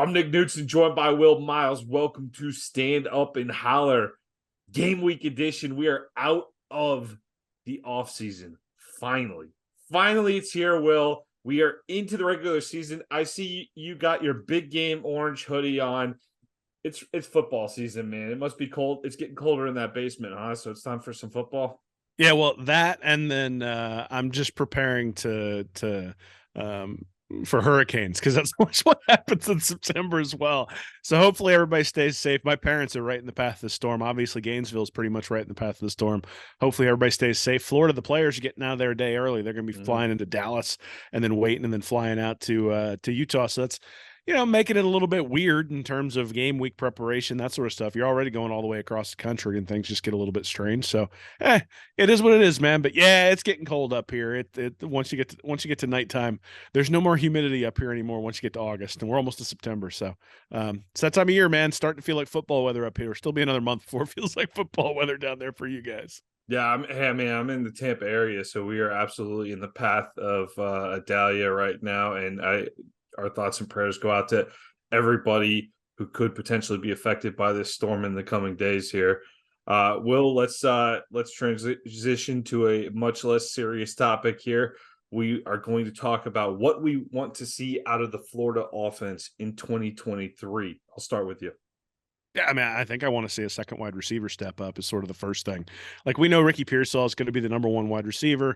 I'm Nick Knudsen, joined by Will Miles. Welcome to Stand Up and Holler, Game Week Edition. We are out of the offseason. Finally, it's here, Will. We are into the regular season. I see you got your big game orange hoodie on. It's football season, man. It must be cold. It's getting colder in that basement, huh? So it's time for some football. Yeah, well, that and then I'm just preparing for hurricanes because that's what happens in September as well. So hopefully everybody stays safe. My parents are right in the path of the storm. Obviously, Gainesville is pretty much right in the path of the storm. Hopefully everybody stays safe. Florida, the players are getting out of there a day early. They're going to be flying into Dallas and then waiting and then flying out to Utah. So that's making it a little bit weird in terms of game week preparation, that sort of stuff. You're already going all the way across the country and things just get a little bit strange. So, it is what it is, man. But yeah, it's getting cold up here. Once you get to nighttime, there's no more humidity up here anymore once you get to August, and we're almost to September. So, it's that time of year, man. Starting to feel like football weather up here. It'll still be another month before it feels like football weather down there for you guys. Yeah, I'm in the Tampa area, so we are absolutely in the path of Adalia right now, and our thoughts and prayers go out to everybody who could potentially be affected by this storm in the coming days here. Will, let's transition to a much less serious topic here. We are going to talk about what we want to see out of the Florida offense in 2023. I'll start with you. Yeah, I mean, I think I want to see a second wide receiver step up is sort of the first thing. Like, we know Ricky Pearsall is going to be the number one wide receiver.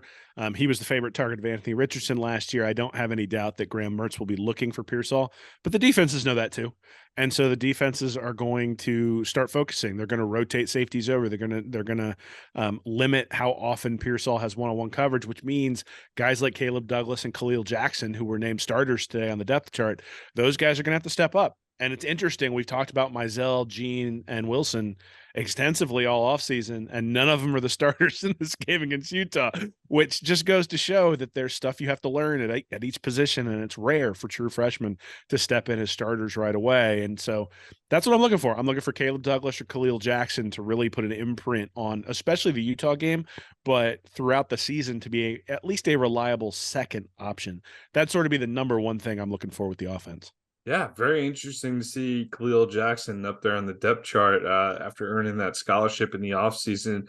He was the favorite target of Anthony Richardson last year. I don't have any doubt that Graham Mertz will be looking for Pearsall, but the defenses know that too. And so the defenses are going to start focusing. They're going to rotate safeties over. They're going to limit how often Pearsall has one-on-one coverage, which means guys like Caleb Douglas and Khalil Jackson, who were named starters today on the depth chart, those guys are going to have to step up. And it's interesting. We've talked about Mizell, Gene, and Wilson extensively all offseason, and none of them are the starters in this game against Utah, which just goes to show that there's stuff you have to learn at each position, and it's rare for true freshmen to step in as starters right away. And so that's what I'm looking for. I'm looking for Caleb Douglas or Khalil Jackson to really put an imprint on, especially the Utah game, but throughout the season to be at least a reliable second option. That'd sort of be the number one thing I'm looking for with the offense. Yeah, very interesting to see Khalil Jackson up there on the depth chart after earning that scholarship in the offseason.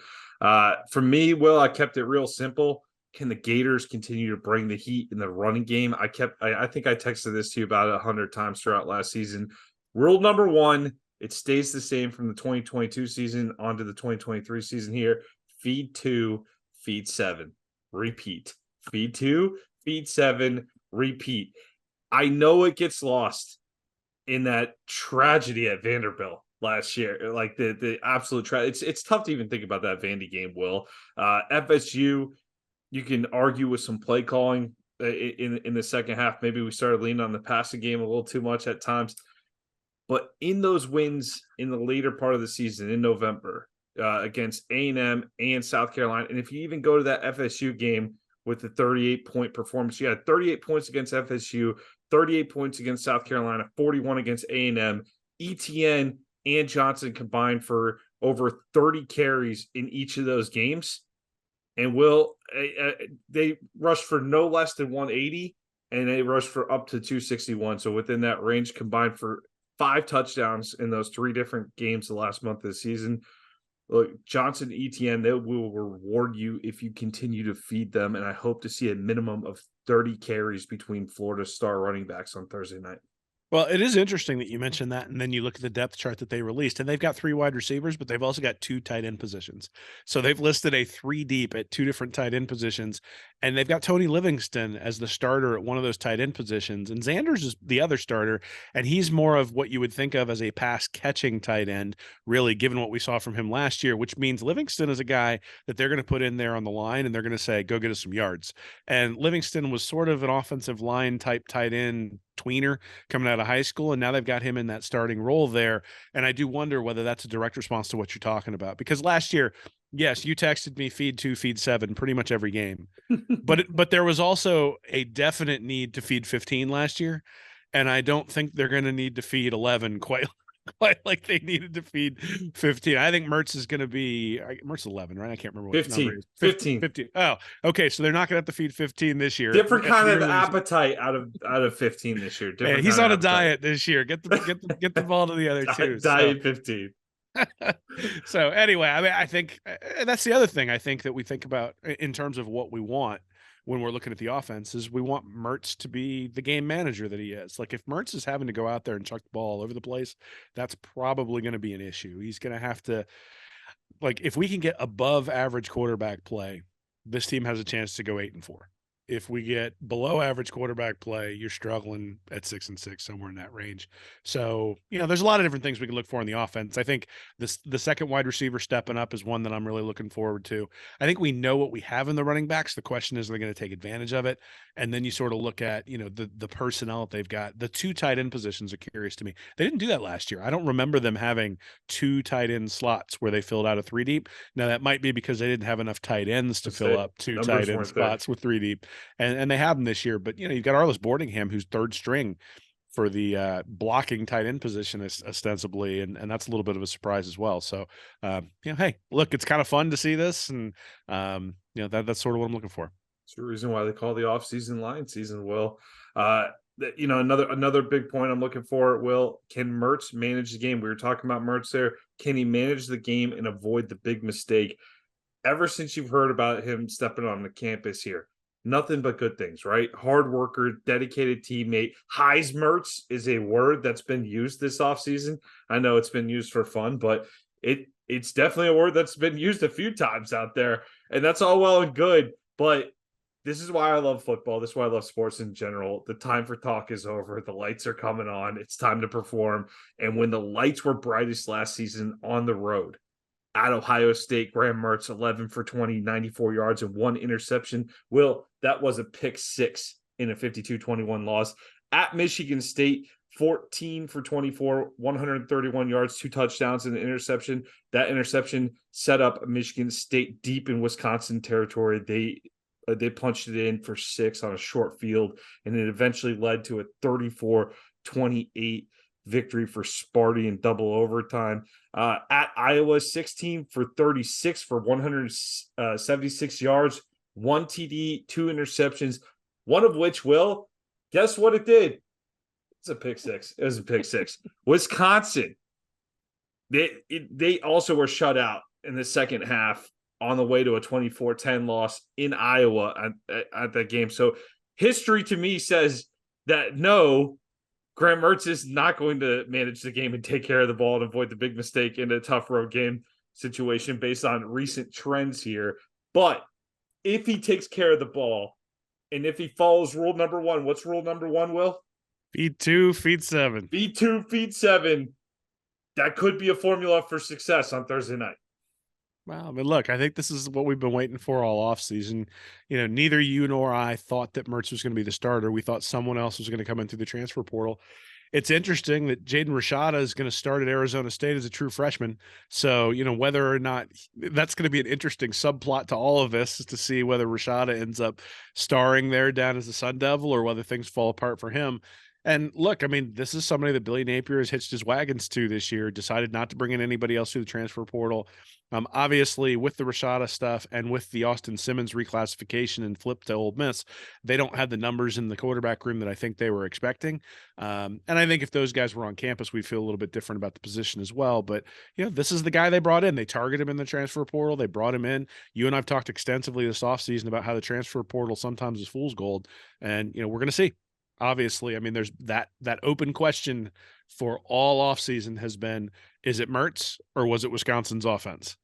For me, Will, I kept it real simple. Can the Gators continue to bring the heat in the running game? I think I texted this to you about 100 times throughout last season. Rule number one, it stays the same from the 2022 season onto the 2023 season here. Feed 2, feed 7, repeat. Feed 2, feed 7, repeat. I know it gets lost in that tragedy at Vanderbilt last year, like the absolute tragedy. It's tough to even think about that Vandy game, Will. FSU, you can argue with some play calling in the second half. Maybe we started leaning on the passing game a little too much at times. But in those wins in the later part of the season in November against A&M and South Carolina, and if you even go to that FSU game with the 38-point performance, you had 38 points against FSU, 38 points against South Carolina, 41 against A&M. ETN and Johnson combined for over 30 carries in each of those games. And they rushed for no less than 180, and they rushed for up to 261. So within that range, combined for 5 touchdowns in those 3 different games the last month of the season. Look, Johnson, ETN, they will reward you if you continue to feed them, and I hope to see a minimum of 30 carries between Florida's star running backs on Thursday night. Well, it is interesting that you mentioned that, and then you look at the depth chart that they released, and they've got 3 wide receivers, but they've also got 2 tight end positions. So they've listed a 3 deep at 2 different tight end positions, and they've got Tony Livingston as the starter at one of those tight end positions, and Xanders is the other starter, and he's more of what you would think of as a pass-catching tight end, really, given what we saw from him last year, which means Livingston is a guy that they're going to put in there on the line, and they're going to say, go get us some yards. And Livingston was sort of an offensive line type tight end tweener coming out of high school, and now they've got him in that starting role there. And I do wonder whether that's a direct response to what you're talking about, because last year, yes, you texted me feed 2, feed 7 pretty much every game, but there was also a definite need to feed 15 last year, and I don't think they're going to need to feed 11 quite like they needed to feed 15. I think Mertz is going to be Mertz 11, right? I can't remember what number it 15, is. 15. 15. Oh, okay. So they're not going to have to feed 15 this year. Different At kind the of earliest. appetite out of 15 this year. Hey, Different he's kind on of a appetite. diet this year. Get the ball to the other two. So Diet 15. so anyway, I mean, I think that's the other thing I think that we think about in terms of what we want when we're looking at the offense is we want Mertz to be the game manager that he is. Like if Mertz is having to go out there and chuck the ball all over the place, that's probably going to be an issue. He's going to have to, like, if we can get above average quarterback play, this team has a chance to go 8-4. If we get below average quarterback play, you're struggling at 6-6, somewhere in that range. So, there's a lot of different things we can look for in the offense. I think the second wide receiver stepping up is one that I'm really looking forward to. I think we know what we have in the running backs. The question is, are they going to take advantage of it? And then you sort of look at, the personnel that they've got. The 2 tight end positions are curious to me. They didn't do that last year. I don't remember them having 2 tight end slots where they filled out a 3 deep. Now that might be because they didn't have enough tight ends to fill up 2 tight end spots with 3 deep. And they have them this year, but you've got Arlis Boardingham, who's third string for the blocking tight end position ostensibly, and that's a little bit of a surprise as well. So hey, look, it's kind of fun to see this, and that's sort of what I'm looking for. It's the reason why they call the offseason line season, Will. Another big point I'm looking for, Will, can Mertz manage the game? We were talking about Mertz there. Can he manage the game and avoid the big mistake? Ever since you've heard about him stepping on the campus here, nothing but good things, right? Hard worker, dedicated teammate. Heismertz is a word that's been used this offseason. I know it's been used for fun, but it's definitely a word that's been used a few times out there. And that's all well and good. But this is why I love football. This is why I love sports in general. The time for talk is over. The lights are coming on. It's time to perform. And when the lights were brightest last season on the road, at Ohio State, Graham Mertz, 11 for 20, 94 yards, and 1 interception. Will, that was a pick 6 in a 52-21 loss. At Michigan State, 14 for 24, 131 yards, 2 touchdowns, and an interception. That interception set up Michigan State deep in Wisconsin territory. They punched it in for 6 on a short field, and it eventually led to a 34-28 victory for Sparty in double overtime. At Iowa, 16 for 36 for 176 yards, 1 TD, 2 interceptions, one of which, Will, guess what it did? It's a pick 6. It was a pick 6. Wisconsin, they also were shut out in the second half on the way to a 24-10 loss in Iowa at that game. So history to me says that no, Graham Mertz is not going to manage the game and take care of the ball and avoid the big mistake in a tough road game situation based on recent trends here. But if he takes care of the ball and if he follows rule number 1, what's rule number 1, Will? Feed 2, feed 7. Feed 2, feed 7. That could be a formula for success on Thursday night. Well, I mean, look, I think this is what we've been waiting for all offseason. Neither you nor I thought that Mertz was going to be the starter. We thought someone else was going to come in through the transfer portal. It's interesting that Jaden Rashada is going to start at Arizona State as a true freshman. So, whether or not that's going to be an interesting subplot to all of this is to see whether Rashada ends up starring there down as a Sun Devil or whether things fall apart for him. And look, I mean, this is somebody that Billy Napier has hitched his wagons to this year, decided not to bring in anybody else through the transfer portal. Obviously, with the Rashada stuff and with the Austin Simmons reclassification and flip to Ole Miss, they don't have the numbers in the quarterback room that I think they were expecting. And I think if those guys were on campus, we'd feel a little bit different about the position as well. But, this is the guy they brought in. They targeted him in the transfer portal. They brought him in. You and I have talked extensively this offseason about how the transfer portal sometimes is fool's gold. And, we're going to see. Obviously, I mean, there's that open question for all offseason has been, is it Mertz or was it Wisconsin's offense?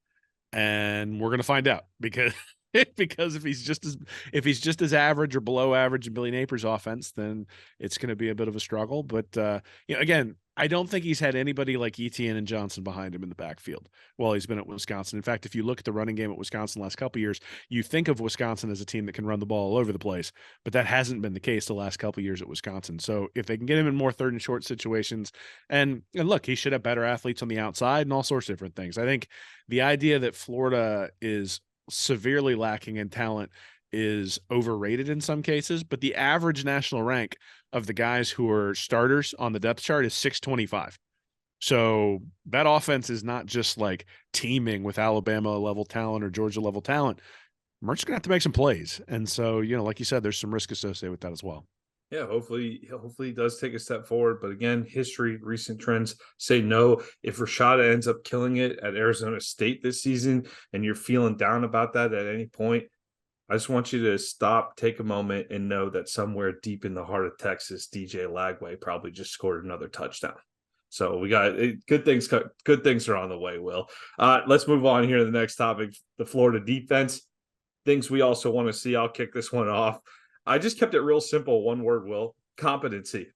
And we're going to find out because if he's just as average or below average in Billy Napier's offense, then it's going to be a bit of a struggle. But again, I don't think he's had anybody like Etienne and Johnson behind him in the backfield while he's been at Wisconsin. In fact, if you look at the running game at Wisconsin the last couple of years, you think of Wisconsin as a team that can run the ball all over the place, but that hasn't been the case the last couple of years at Wisconsin. So if they can get him in more third and short situations, and look, he should have better athletes on the outside and all sorts of different things. I think the idea that Florida is severely lacking in talent is overrated in some cases, but the average national rank of the guys who are starters on the depth chart is 625. So that offense is not just like teaming with Alabama level talent or Georgia level talent. Mert's going to have to make some plays. And so, like you said, there's some risk associated with that as well. Yeah, hopefully he does take a step forward. But again, history, recent trends say no. If Rashada ends up killing it at Arizona State this season and you're feeling down about that at any point, I just want you to stop, take a moment, and know that somewhere deep in the heart of Texas, DJ Lagway probably just scored another touchdown. So we got good things. Good things are on the way. Will let's move on here to the next topic: the Florida defense. Things we also want to see. I'll kick this one off. I just kept it real simple. One word: Will competency.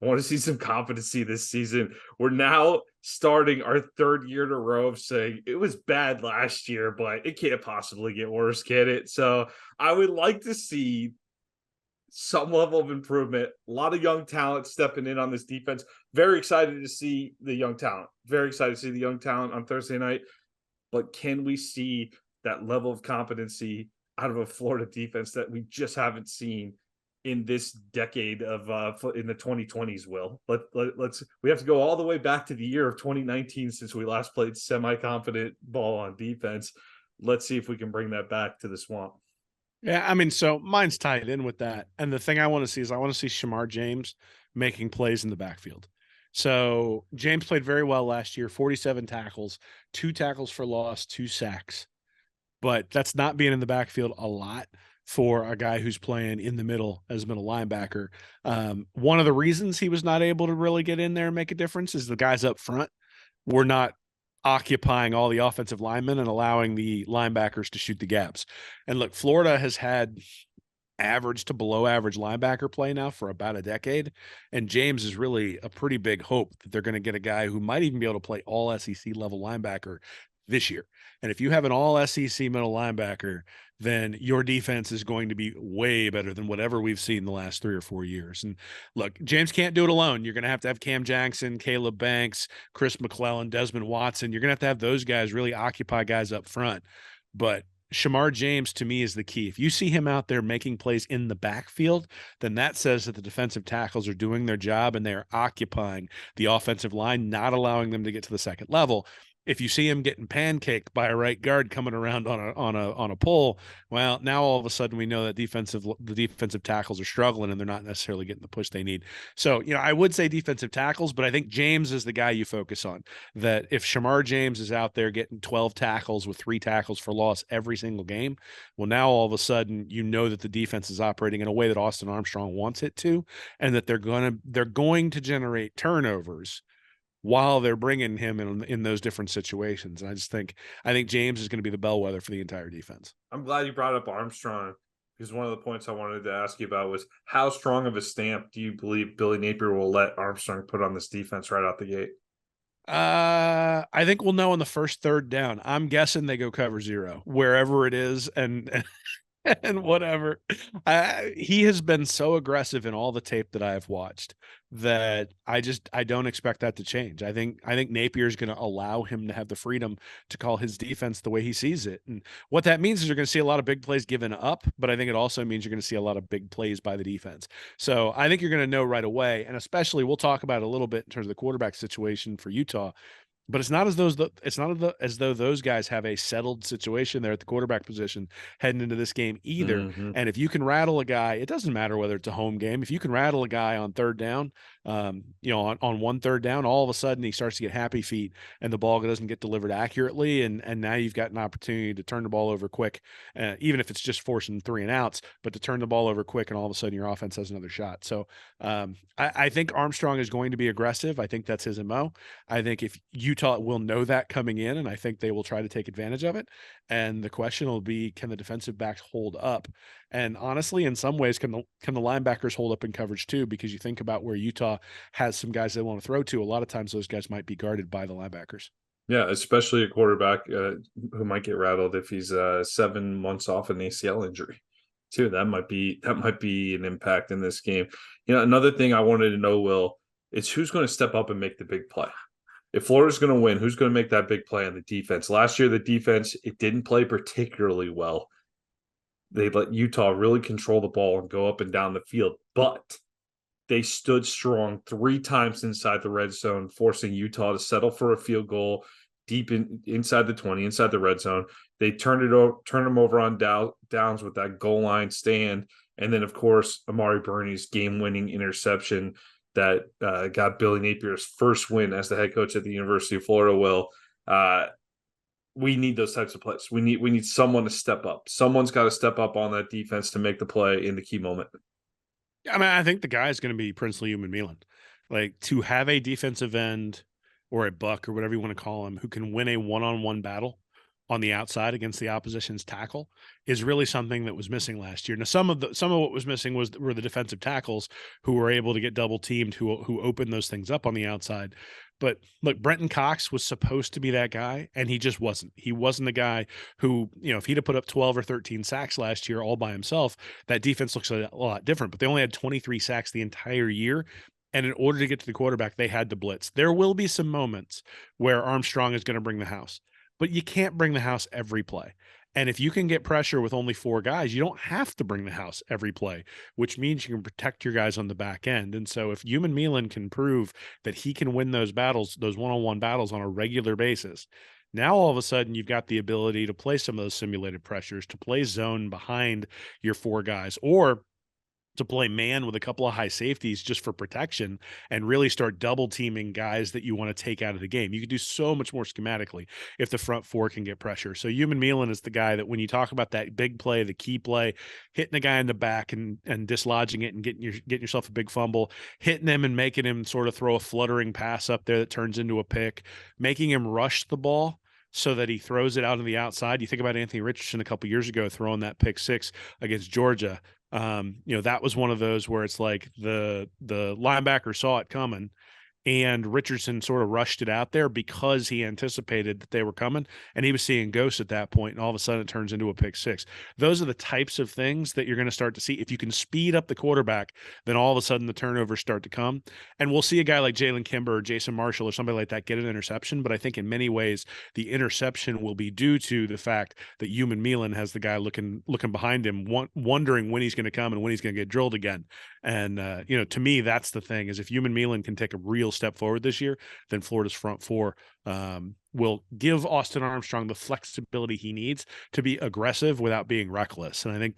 I want to see some competency this season. We're now starting our third year in a row of saying it was bad last year, but it can't possibly get worse, can it? So I would like to see some level of improvement. A lot of young talent stepping in on this defense. Very excited to see the young talent. Very excited to see the young talent on Thursday night. But can we see that level of competency out of a Florida defense that we just haven't seen in this decade of in the 2020s? Will let's we have to go all the way back to the year of 2019 since we last played semi-confident ball on defense. Let's see if we can bring that back to the Swamp. Yeah, I mean, so mine's tied in with that. And the thing I want to see is I want to see Shamar James making plays in the backfield. So James played very well last year, 47 tackles, 2 tackles for loss, 2 sacks. But that's not being in the backfield a lot for a guy who's playing in the middle as a middle linebacker. One of the reasons he was not able to really get in there and make a difference is the guys up front were not occupying all the offensive linemen and allowing the linebackers to shoot the gaps. And look, Florida has had average to below average linebacker play now for about a decade. And James is really a pretty big hope that they're going to get a guy who might even be able to play all SEC level linebacker this year. And if you have an all SEC middle linebacker, then your defense is going to be way better than whatever we've seen the last 3 or 4 years. And look, James can't do it alone. You're going to have Cam Jackson, Caleb Banks, Chris McClellan, Desmond Watson. You're going to have those guys really occupy guys up front. But Shamar James, to me, is the key. If you see him out there making plays in the backfield, then that says that the defensive tackles are doing their job and they are occupying the offensive line, not allowing them to get to the second level. If you see him getting pancaked by a right guard coming around on a pull, well, now all of a sudden we know that the defensive tackles are struggling and they're not necessarily getting the push they need. So, I would say defensive tackles, but I think James is the guy you focus on. That if Shamar James is out there getting 12 tackles with 3 tackles for loss every single game, well, now all of a sudden you know that the defense is operating in a way that Austin Armstrong wants it to, and that they're going to generate turnovers while they're bringing him in those different situations. And I think James is going to be the bellwether for the entire defense. I'm glad you brought up Armstrong because one of the points I wanted to ask you about was how strong of a stamp do you believe Billy Napier will let Armstrong put on this defense right out the gate? I think we'll know on the first third down. I'm guessing they go cover 0 wherever it is, and and whatever. He has been so aggressive in all the tape that I have watched that I don't expect that to change. I think Napier is going to allow him to have the freedom to call his defense the way he sees it. And what that means is you're going to see a lot of big plays given up, but I think it also means you're going to see a lot of big plays by the defense. So I think you're going to know right away. And especially we'll talk about it a little bit in terms of the quarterback situation for Utah. But it's not as though those guys have a settled situation there at the quarterback position heading into this game either. Mm-hmm. And if you can rattle a guy, it doesn't matter whether it's a home game. If you can rattle a guy on third down, on 1 3rd down, all of a sudden he starts to get happy feet and the ball doesn't get delivered accurately. And now you've got an opportunity to turn the ball over quick, even if it's just forcing 3 and outs, but to turn the ball over quick and all of a sudden your offense has another shot. So I think Armstrong is going to be aggressive. I think that's his MO. I think if Utah will know that coming in, and I think they will try to take advantage of it. And the question will be, can the defensive backs hold up? And honestly, in some ways, can the linebackers hold up in coverage too? Because you think about where Utah has some guys they want to throw to, a lot of times those guys might be guarded by the linebackers. Yeah, especially a quarterback who might get rattled if he's 7 months off an ACL injury too. That might be an impact in this game. Another thing I wanted to know, Will, is who's going to step up and make the big play. If Florida's going to win, who's going to make that big play on the defense? Last year, the defense, it didn't play particularly well. They let Utah really control the ball and go up and down the field, but they stood strong 3 times inside the red zone, forcing Utah to settle for a field goal deep inside the 20, inside the red zone. They turned them over on downs with that goal line stand. And then, of course, Amari Burney's game-winning interception that got Billy Napier's first win as the head coach at the University of Florida. Will, we need those types of plays. We need someone to step up. Someone's got to step up on that defense to make the play in the key moment. I mean, I think the guy is going to be Princely Uman-Milan. Like, to have a defensive end or a buck or whatever you want to call him who can win a one-on-one battle on the outside against the opposition's tackle is really something that was missing last year. Now, some of what was missing were the defensive tackles who were able to get double teamed, who opened those things up on the outside. But look, Brenton Cox was supposed to be that guy, and he just wasn't. He wasn't the guy who, if he'd have put up 12 or 13 sacks last year all by himself, that defense looks a lot different. But they only had 23 sacks the entire year. And in order to get to the quarterback, they had to blitz. There will be some moments where Armstrong is going to bring the house, but you can't bring the house every play. And if you can get pressure with only 4 guys, you don't have to bring the house every play, which means you can protect your guys on the back end. And so if Uman-Milan can prove that he can win those battles, those one-on-one battles on a regular basis, now all of a sudden you've got the ability to play some of those simulated pressures, to play zone behind your 4 guys, or to play man with a couple of high safeties just for protection and really start double teaming guys that you want to take out of the game. You can do so much more schematically if the front 4 can get pressure. So Uman-Milan is the guy that when you talk about that big play, the key play, hitting the guy in the back and dislodging it and getting yourself a big fumble, hitting him and making him sort of throw a fluttering pass up there that turns into a pick, making him rush the ball so that he throws it out on the outside. You think about Anthony Richardson a couple years ago throwing that pick 6 against Georgia. That was one of those where it's like the linebacker saw it coming and Richardson sort of rushed it out there because he anticipated that they were coming and he was seeing ghosts at that point, and all of a sudden it turns into a pick 6. Those are the types of things that you're going to start to see. If you can speed up the quarterback, then all of a sudden the turnovers start to come, and we'll see a guy like Jalen Kimber or Jason Marshall or somebody like that get an interception. But I think in many ways the interception will be due to the fact that Uman-Milan has the guy looking behind him, wondering when he's going to come and when he's going to get drilled again. And to me, that's the thing, is if Uman-Milan can take a real step forward this year, then Florida's front 4 will give Austin Armstrong the flexibility he needs to be aggressive without being reckless. And I think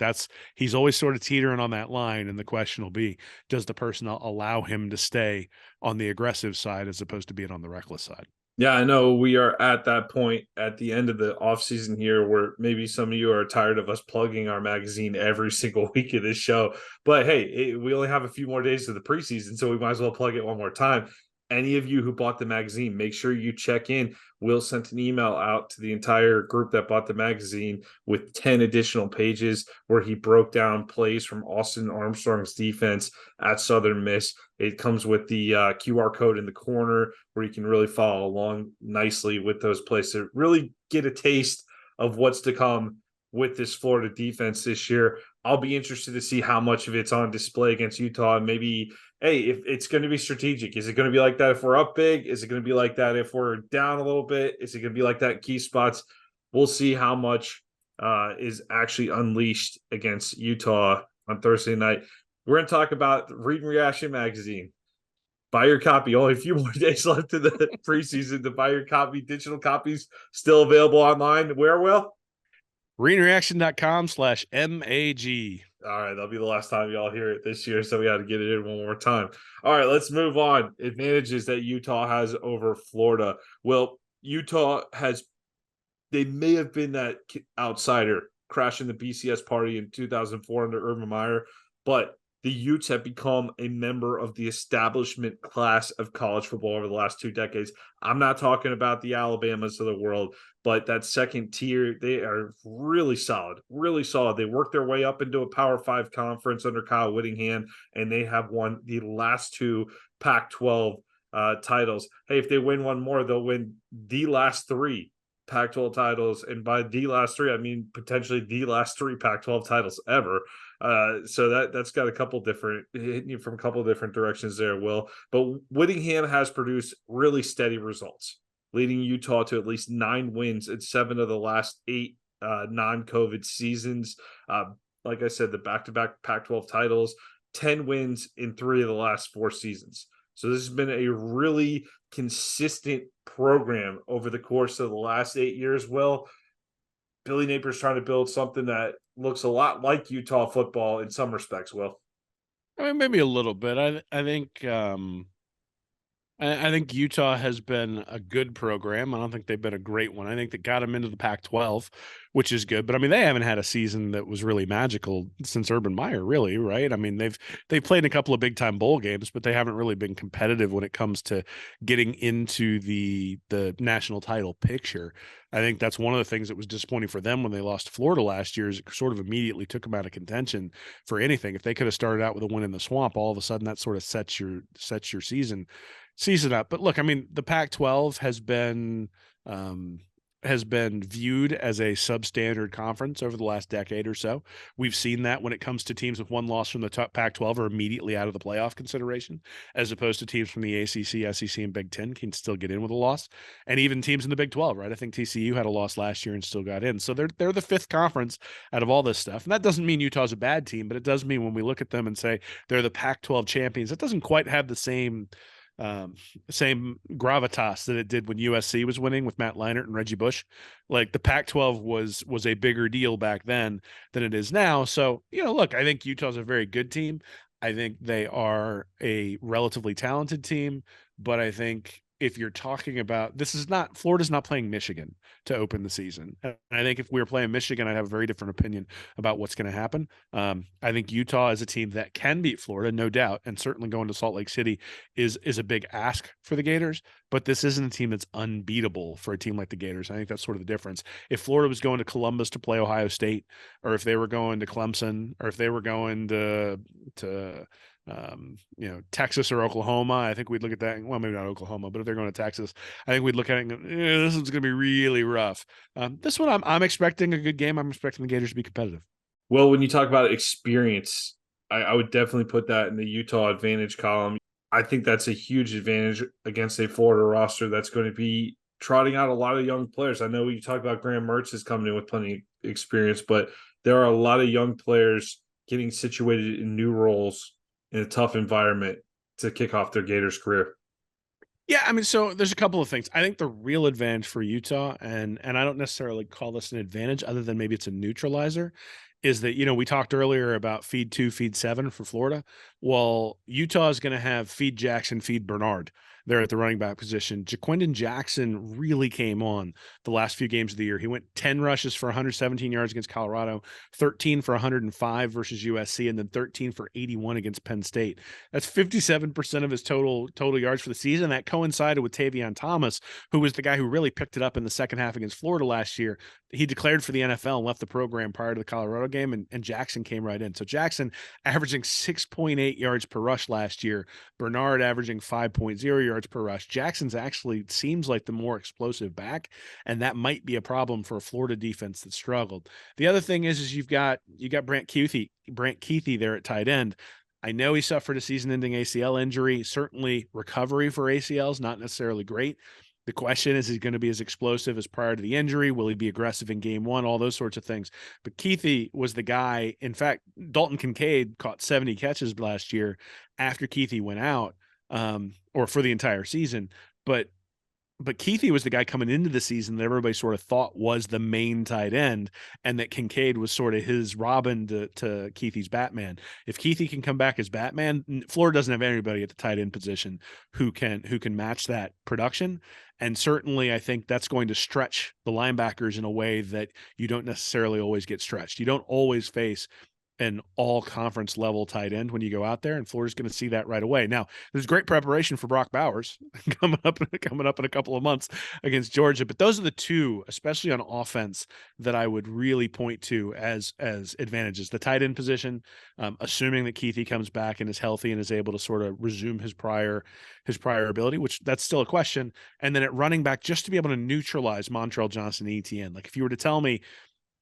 he's always sort of teetering on that line. And the question will be, does the personnel allow him to stay on the aggressive side as opposed to being on the reckless side? Yeah, I know we are at that point at the end of the offseason here where maybe some of you are tired of us plugging our magazine every single week of this show. But hey, we only have a few more days of the preseason, so we might as well plug it one more time. Any of you who bought the magazine, make sure you check in. Will sent an email out to the entire group that bought the magazine with 10 additional pages where he broke down plays from Austin Armstrong's defense at Southern Miss. It comes with the QR code in the corner where you can really follow along nicely with those plays to really get a taste of what's to come with this Florida defense this year. I'll be interested to see how much of it's on display against Utah, and maybe, hey, if it's going to be strategic. Is it going to be like that if we're up big? Is it going to be like that if we're down a little bit? Is it going to be like that in key spots? We'll see how much is actually unleashed against Utah on Thursday night. We're going to talk about Read and Reaction magazine. Buy your copy. Only a few more days left in the preseason to buy your copy. Digital copies still available online. Where, Will? Readandreaction.com/MAG. All right, that'll be the last time y'all hear it this year, so we got to get it in one more time. All right, let's move on. Advantages that Utah has over Florida. Well, they may have been that outsider crashing the BCS party in 2004 under Urban Meyer, but the Utes have become a member of the establishment class of college football over the last 2 decades. I'm not talking about the Alabamas of the world, but that second tier, they are really solid, really solid. They worked their way up into a Power 5 conference under Kyle Whittingham, and they have won the last 2 Pac-12 titles. Hey, if they win one more, they'll win the last 3 Pac-12 titles, and by the last 3, I mean potentially the last 3 Pac-12 titles ever. So that's got hitting you from a couple of different directions there, Will. But Whittingham has produced really steady results, leading Utah to at least 9 wins in 7 of the last 8 non-COVID seasons. Like I said, the back-to-back Pac-12 titles. 10 wins in 3 of the last 4 seasons. So this has been a really consistent program over the course of the last 8 years. Will, Billy Napier's trying to build something that looks a lot like Utah football in some respects, Will. I mean, maybe a little bit. I think Utah has been a good program. I don't think they've been a great one. I think they got them into the Pac-12, which is good. But I mean, they haven't had a season that was really magical since Urban Meyer, really, right? I mean, they've played in a couple of big time bowl games, but they haven't really been competitive when it comes to getting into the national title picture. I think that's one of the things that was disappointing for them when they lost to Florida last year. Is it sort of immediately took them out of contention for anything. If they could have started out with a win in the swamp, all of a sudden that sort of sets your season up. But look, I mean, the Pac-12 has been viewed as a substandard conference over the last decade or so. We've seen that when it comes to teams with one loss from the top Pac-12 are immediately out of the playoff consideration, as opposed to teams from the ACC, SEC, and Big Ten can still get in with a loss, and even teams in the Big 12, right? I think TCU had a loss last year and still got in. So they're the fifth conference out of all this stuff, and that doesn't mean Utah's a bad team, but it does mean when we look at them and say they're the Pac-12 champions, it doesn't quite have the same gravitas that it did when USC was winning with Matt Leinart and Reggie Bush. Like the Pac-12 was a bigger deal back then than it is now. So, look, I think Utah's a very good team. I think they are a relatively talented team, but I think if you're talking about Florida's not playing Michigan to open the season. And I think if we were playing Michigan, I'd have a very different opinion about what's going to happen. I think Utah is a team that can beat Florida, no doubt, and certainly going to Salt Lake City is a big ask for the Gators, but this isn't a team that's unbeatable for a team like the Gators. I think that's sort of the difference. If Florida was going to Columbus to play Ohio State, or if they were going to Clemson, or if they were going to Texas or Oklahoma, I think we'd look at that. Well, maybe not Oklahoma, but if they're going to Texas, I think we'd look at it and go, this one's going to be really rough. This one, I'm expecting a good game. I'm expecting the Gators to be competitive. Well, when you talk about experience, I would definitely put that in the Utah advantage column. I think that's a huge advantage against a Florida roster that's going to be trotting out a lot of young players. I know you talked about Graham Mertz is coming in with plenty of experience, but there are a lot of young players getting situated in new roles in a tough environment to kick off their Gators career. Yeah, I mean, so there's a couple of things. I think the real advantage for Utah, and I don't necessarily call this an advantage other than maybe it's a neutralizer, is that, we talked earlier about feed 2, feed 7 for Florida. Well, Utah is going to have feed Jackson, feed Bernard there at the running back position. Jaquindon Jackson really came on the last few games of the year. He went 10 rushes for 117 yards against Colorado, 13 for 105 versus USC, and then 13 for 81 against Penn State. That's 57% of his total yards for the season. That coincided with Tavion Thomas, who was the guy who really picked it up in the second half against Florida last year. He declared for the NFL and left the program prior to the Colorado game, and Jackson came right in. So Jackson averaging 6.8 yards per rush last year, Bernard averaging 5.0 yards per rush. Jackson's actually seems like the more explosive back, and that might be a problem for a Florida defense that struggled. The other thing is you got Brant Kuithe there at tight end. I know he suffered a season-ending ACL injury. Certainly recovery for ACLs, not necessarily great. The question is he going to be as explosive as prior to the injury? Will he be aggressive in game one? All those sorts of things. But Kuithe was the guy. In fact, Dalton Kincaid caught 70 catches last year after Kuithe went out, or for the entire season. But Kuithe was the guy coming into the season that everybody sort of thought was the main tight end, and that Kincaid was sort of his Robin to Kuithe's Batman. If Kuithe can come back as Batman, Florida doesn't have anybody at the tight end position who can match that production. And certainly I think that's going to stretch the linebackers in a way that you don't necessarily always get stretched. You don't always face an all-conference level tight end when you go out there, and Florida's going to see that right away. Now, there's great preparation for Brock Bowers coming up in a couple of months against Georgia, but those are the two, especially on offense, that I would really point to as advantages. The tight end position, assuming that Kuithe comes back and is healthy and is able to sort of resume his prior ability, which that's still a question. And then at running back, just to be able to neutralize Montrell Johnson and ETN. Like if you were to tell me,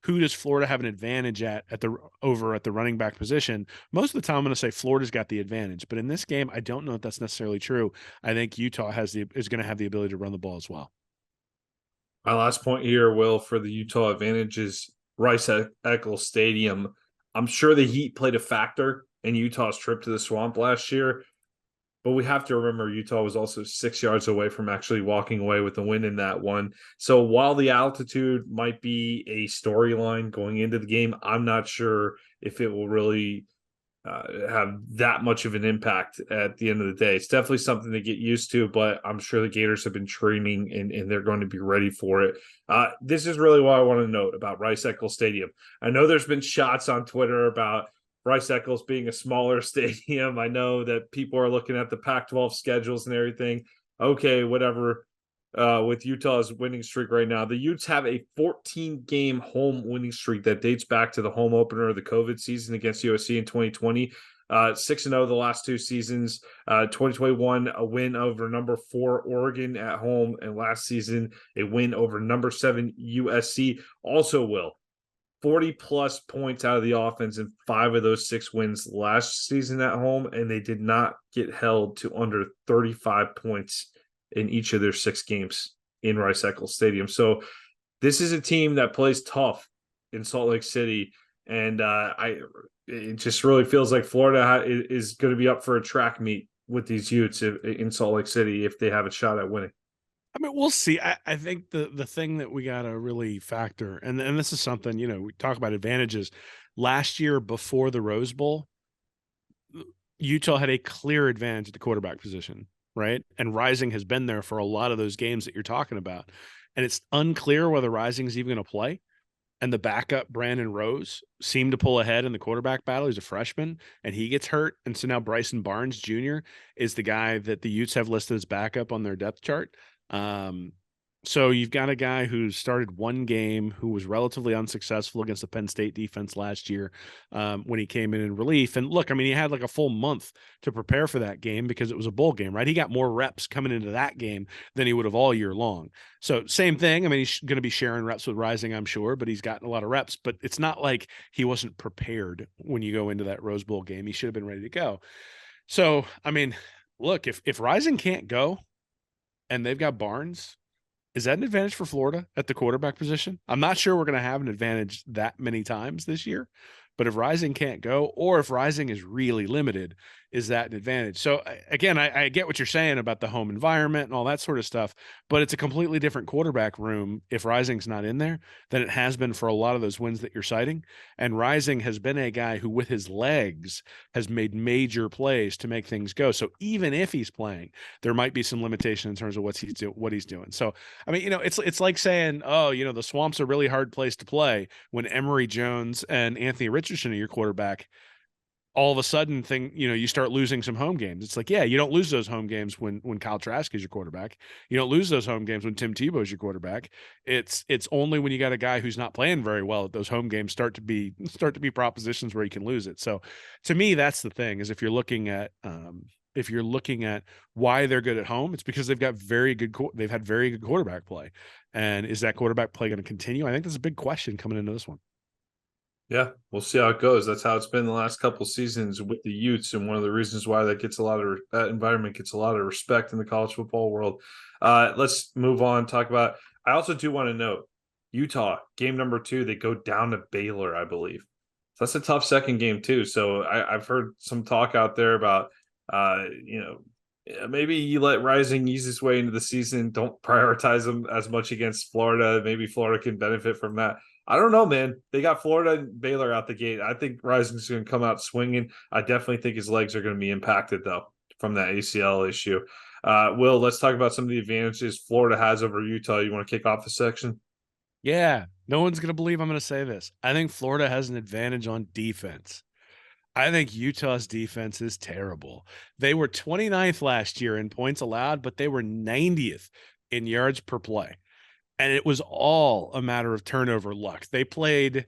who does Florida have an advantage at the running back position? Most of the time, I'm going to say Florida's got the advantage. But in this game, I don't know if that's necessarily true. I think Utah is going to have the ability to run the ball as well. My last point here, Will, for the Utah advantage is Rice Eccles Stadium. I'm sure the heat played a factor in Utah's trip to the Swamp last year. But we have to remember Utah was also 6 yards away from actually walking away with the win in that one. So while the altitude might be a storyline going into the game, I'm not sure if it will really have that much of an impact at the end of the day. It's definitely something to get used to, but I'm sure the Gators have been training and they're going to be ready for it. This is really what I want to note about Rice-Eccles Stadium. I know there's been shots on Twitter about Rice-Eccles being a smaller stadium. I know that people are looking at the Pac-12 schedules and everything. Okay, whatever. With Utah's winning streak right now, the Utes have a 14-game home winning streak that dates back to the home opener of the COVID season against USC in 2020. 6-0 the last two seasons. 2021, a win over number 4 Oregon at home, and last season a win over number 7 USC. Also, will 40-plus points out of the offense in 5 of those 6 wins last season at home, and they did not get held to under 35 points in each of their 6 games in Rice-Eccles Stadium. So this is a team that plays tough in Salt Lake City, and it just really feels like Florida is going to be up for a track meet with these Utes in Salt Lake City if they have a shot at winning. I mean, we'll see. I think the thing that we got to really factor, and this is something, we talk about advantages. Last year before the Rose Bowl, Utah had a clear advantage at the quarterback position, right? And Rising has been there for a lot of those games that you're talking about. And it's unclear whether Rising is even going to play. And the backup, Brandon Rose, seemed to pull ahead in the quarterback battle. He's a freshman, and he gets hurt. And so now Bryson Barnes Jr. is the guy that the Utes have listed as backup on their depth chart. So you've got a guy who started one game, who was relatively unsuccessful against the Penn State defense last year when he came in relief. And look, I mean, he had like a full month to prepare for that game because it was a bowl game, right? He got more reps coming into that game than he would have all year long. So same thing. I mean, he's going to be sharing reps with Rising, I'm sure, but he's gotten a lot of reps. But it's not like he wasn't prepared when you go into that Rose Bowl game. He should have been ready to go. So, I mean, look, if Rising can't go and they've got Barnes, is that an advantage for Florida at the quarterback position? I'm not sure we're going to have an advantage that many times this year, but if Rising can't go, or if Rising is really limited, is that an advantage? So again, I get what you're saying about the home environment and all that sort of stuff, but it's a completely different quarterback room if Rising's not in there than it has been for a lot of those wins that you're citing. And Rising has been a guy who, with his legs, has made major plays to make things go. So even if he's playing, there might be some limitation in terms of what he's doing. So, I mean, it's like saying, oh, the Swamp's a really hard place to play when Emory Jones and Anthony Richardson are your quarterback. All of a sudden you start losing some home games. It's like, yeah, you don't lose those home games when Kyle Trask is your quarterback. You don't lose those home games when Tim Tebow is your quarterback. It's only when you got a guy who's not playing very well that those home games start to be propositions where you can lose it. So to me, that's the thing, is if you're looking at why they're good at home, it's because they've had very good quarterback play. And is that quarterback play going to continue? I think that's a big question coming into this one. Yeah, we'll see how it goes. That's how it's been the last couple of seasons with the Utes, and one of the reasons why that environment gets a lot of respect in the college football world. Let's move on. Talk about. I also do want to note Utah game number 2. They go down to Baylor, I believe. So that's a tough second game too. So I've heard some talk out there about maybe you let Rising ease his way into the season. Don't prioritize them as much against Florida. Maybe Florida can benefit from that. I don't know, man. They got Florida and Baylor out the gate. I think Rising's going to come out swinging. I definitely think his legs are going to be impacted, though, from that ACL issue. Will, let's talk about some of the advantages Florida has over Utah. You want to kick off the section? Yeah, no one's going to believe I'm going to say this. I think Florida has an advantage on defense. I think Utah's defense is terrible. They were 29th last year in points allowed, but they were 90th in yards per play. And it was all a matter of turnover luck. They played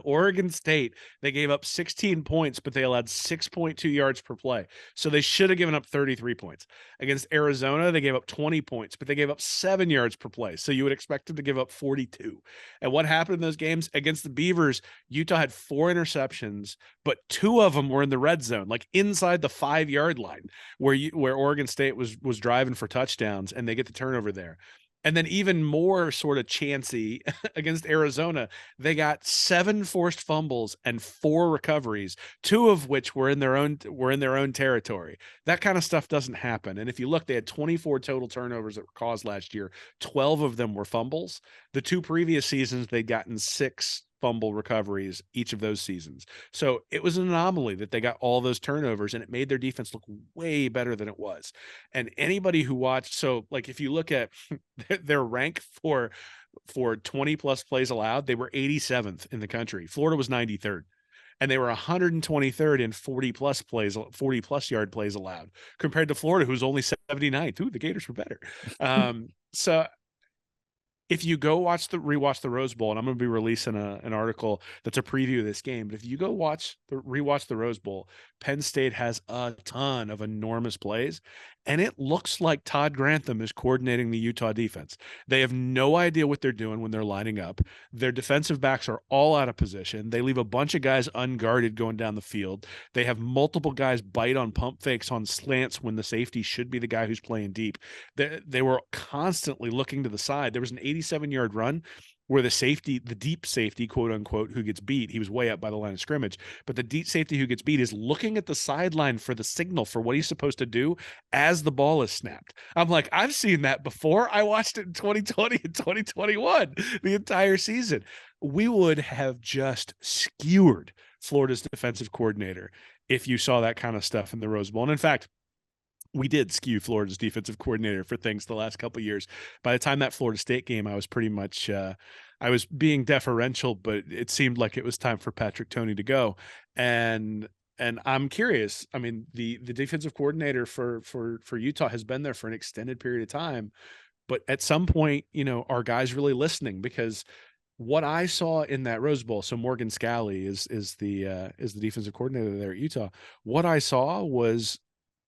Oregon State. They gave up 16 points, but they allowed 6.2 yards per play. So they should have given up 33 points. Against Arizona, they gave up 20 points, but they gave up 7 yards per play. So you would expect them to give up 42. And what happened in those games? Against the Beavers, Utah had 4 interceptions, but 2 of them were in the red zone, like inside the 5-yard line, where Oregon State was driving for touchdowns, and they get the turnover there. And then even more sort of chancy against Arizona, they got 7 forced fumbles and 4 recoveries, 2 of which were in their own territory. That kind of stuff doesn't happen. And if you look, they had 24 total turnovers that were caused last year. 12 of them were fumbles. The 2 previous seasons, they'd gotten 6 fumble recoveries each of those seasons. So it was an anomaly that they got all those turnovers, and it made their defense look way better than it was. And anybody who watched, so like if you look at their rank for 20 plus plays allowed, they were 87th in the country. Florida was 93rd. And they were 123rd in 40 plus yard plays allowed, compared to Florida, who's only 79th. Ooh, the Gators were better. So if you go rewatch the Rose Bowl, and I'm going to be releasing an article that's a preview of this game, but if you go rewatch the Rose Bowl, Penn State has a ton of enormous plays, and it looks like Todd Grantham is coordinating the Utah defense. They have no idea what they're doing when they're lining up. Their defensive backs are all out of position. They leave a bunch of guys unguarded going down the field. They have multiple guys bite on pump fakes on slants when the safety should be the guy who's playing deep. They were constantly looking to the side. There was an 87-yard run where the deep safety, quote unquote, who gets beat, he was way up by the line of scrimmage, but the deep safety who gets beat is looking at the sideline for the signal for what he's supposed to do as the ball is snapped. I'm like, I've seen that before. I watched it in 2020 and 2021, the entire season. We would have just skewered Florida's defensive coordinator if you saw that kind of stuff in the Rose Bowl. And in fact, we did skew Florida's defensive coordinator for things the last couple of years. By the time that Florida State game, I was pretty much I was being deferential, but it seemed like it was time for Patrick Toney to go. And I'm curious. I mean, the defensive coordinator for Utah has been there for an extended period of time, but at some point, are guys really listening? Because what I saw in that Rose Bowl, so Morgan Scalley is the defensive coordinator there at Utah. What I saw was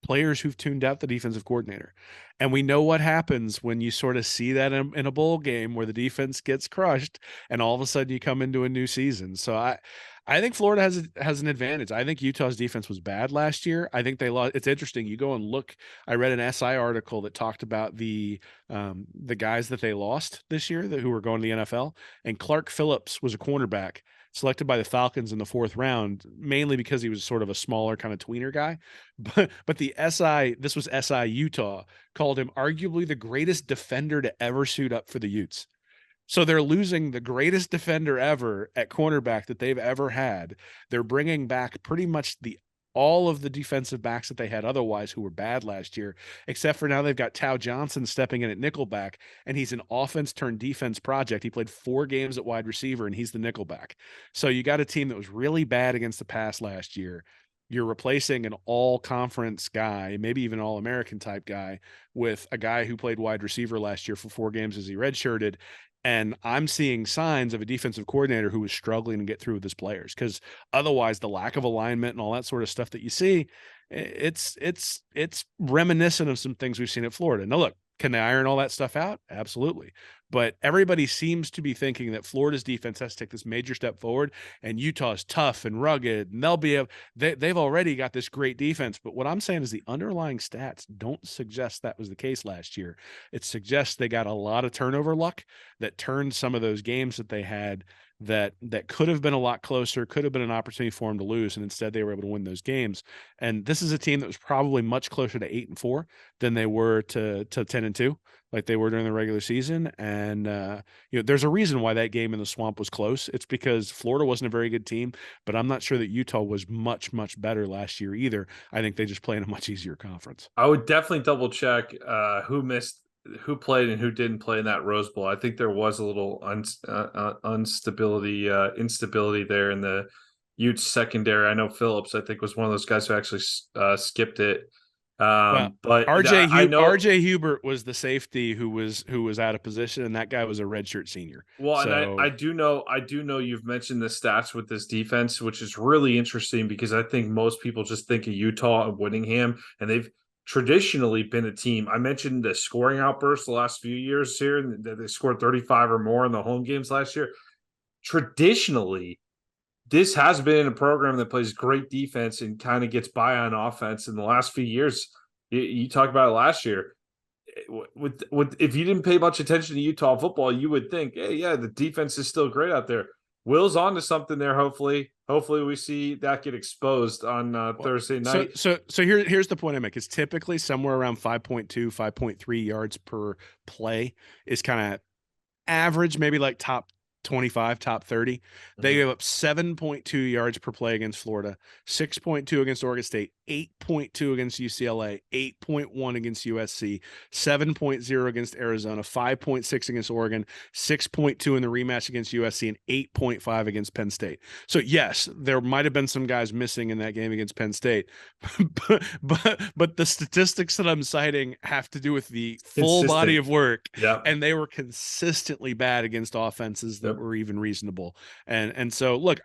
players who've tuned out the defensive coordinator. And we know what happens when you sort of see that in a bowl game where the defense gets crushed and all of a sudden you come into a new season. So I think Florida has an advantage. I think Utah's defense was bad last year. I think they lost. It's interesting. You go and look. I read an SI article that talked about the guys that they lost this year who were going to the NFL. And Clark Phillips was a cornerback selected by the Falcons in the 4th round, mainly because he was sort of a smaller kind of tweener guy. But the this was SI Utah, called him arguably the greatest defender to ever suit up for the Utes. So they're losing the greatest defender ever at cornerback that they've ever had. They're bringing back pretty much all of the defensive backs that they had otherwise who were bad last year, except for now they've got Tao Johnson stepping in at nickelback, and he's an offense turned defense project. He played 4 games at wide receiver, and he's the nickelback. So you got a team that was really bad against the pass last year. You're replacing an all-conference guy, maybe even all-American type guy, with a guy who played wide receiver last year for 4 games as he redshirted. And I'm seeing signs of a defensive coordinator who is struggling to get through with his players, because otherwise the lack of alignment and all that sort of stuff that you see, it's reminiscent of some things we've seen at Florida. Now, look, can they iron all that stuff out? Absolutely. But everybody seems to be thinking that Florida's defense has to take this major step forward, and Utah's tough and rugged, and they've already got this great defense. But what I'm saying is the underlying stats don't suggest that was the case last year. It suggests they got a lot of turnover luck that turned some of those games that they had that could have been a lot closer, could have been an opportunity for them to lose, and instead they were able to win those games. And this is a team that was probably much closer to 8-4 than they were to 10-2, like they were during the regular season. And there's a reason why that game in the Swamp was close. It's because Florida wasn't a very good team, but I'm not sure that Utah was much better last year either. I think they just play in a much easier conference. I would definitely double check who played and who didn't play in that Rose Bowl. I think there was a little instability there in the Utes secondary. I know Phillips, I think, was one of those guys who actually skipped it. But RJ Hubert was the safety who was out of position, and that guy was a redshirt senior. Well, so, and I do know you've mentioned the stats with this defense, which is really interesting because I think most people just think of Utah and Whittingham, and they've traditionally been a team. I mentioned the scoring outburst the last few years here, and they scored 35 or more in the home games last year. Traditionally, this has been a program that plays great defense and kind of gets by on offense. In the last few years, you talked about it last year. with if you didn't pay much attention to Utah football, you would think, hey, yeah, the defense is still great out there. Will's on to something there. Hopefully we see that get exposed on Well, Thursday so night. so so here's the point I make. It's typically somewhere around 5.2, 5.3 yards per play is kind of average, maybe like top 25, top 30. They Mhm. gave up 7.2 yards per play against Florida, 6.2 against Oregon State, 8.2 against UCLA, 8.1 against USC, 7.0 against Arizona, 5.6 against Oregon, 6.2 in the rematch against USC, and 8.5 against Penn State. So yes, there might have been some guys missing in that game against Penn State, but the statistics that I'm citing have to do with the full body Consistent. of work, Yeah. and they were consistently bad against offenses that Yep. were even reasonable. And so look,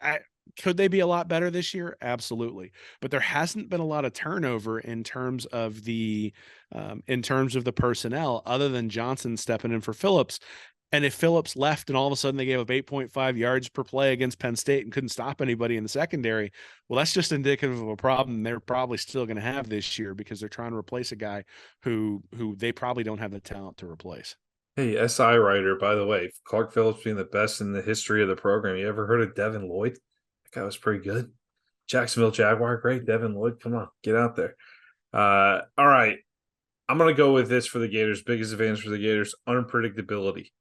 could they be a lot better this year? Absolutely. But there hasn't been a lot of turnover in terms of the personnel, other than Johnson stepping in for Phillips. And if Phillips left and all of a sudden they gave up 8.5 yards per play against Penn State and couldn't stop anybody in the secondary, well, that's just indicative of a problem they're probably still going to have this year, because they're trying to replace a guy who they probably don't have the talent to replace. Hey, SI writer, by the way, Clark Phillips being the best in the history of the program. You ever heard of Devin Lloyd? That guy was pretty good. Jacksonville Jaguar, great. Devin Lloyd, come on, get out there. All right. I'm gonna go with this for the Gators. Biggest advantage for the Gators: unpredictability.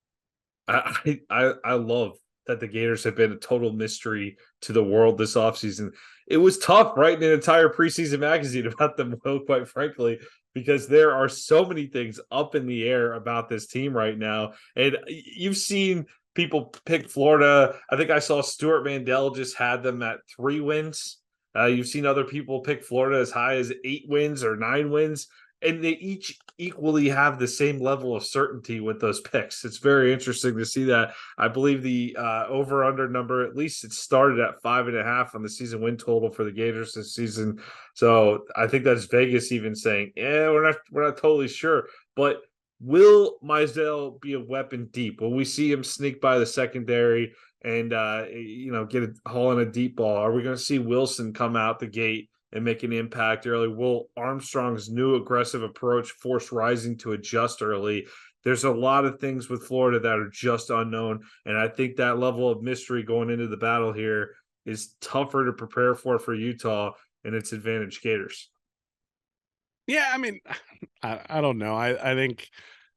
I love that the Gators have been a total mystery to the world this offseason. It was tough writing an entire preseason magazine about them, Will, quite frankly, because there are so many things up in the air about this team right now. And you've seen people pick Florida. I think I saw Stuart Mandel just had them at 3 wins. You've seen other people pick Florida as high as 8 wins or 9 wins, and they each equally have the same level of certainty with those picks. It's very interesting to see that. I believe the over under number, at least it started at 5.5 on the season win total for the Gators this season. So I think that's Vegas even saying, yeah, we're not totally sure. But will Mizell be a weapon deep? Will we see him sneak by the secondary and get a haul in a deep ball? Are we going to see Wilson come out the gate and make an impact early? Will Armstrong's new aggressive approach force Rising to adjust early? There's a lot of things with Florida that are just unknown, and I think that level of mystery going into the battle here is tougher to prepare for Utah and its advantage Gators. Yeah, I mean, I don't know. I think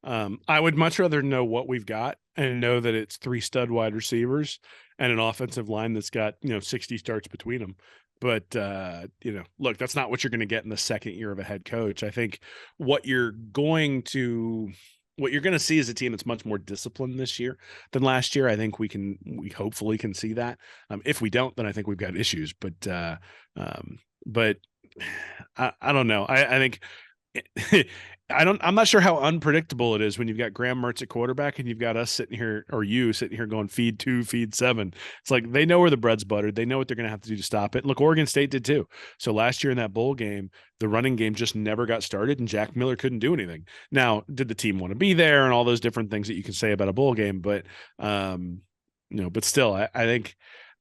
I would much rather know what we've got and know that it's three stud wide receivers and an offensive line that's got 60 starts between them. But look, that's not what you're going to get in the second year of a head coach. I think what you're going to see is a team that's much more disciplined this year than last year. I think we hopefully can see that. If we don't, then I think we've got issues. But I don't know. I think I'm not sure how unpredictable it is when you've got Graham Mertz at quarterback and you've got us sitting here, or you sitting here going feed 2, feed 7. It's like they know where the bread's buttered. They know what they're going to have to do to stop it. And look, Oregon State did too. So last year in that bowl game, the running game just never got started and Jack Miller couldn't do anything. Now, did the team want to be there and all those different things that you can say about a bowl game? But, but still, I think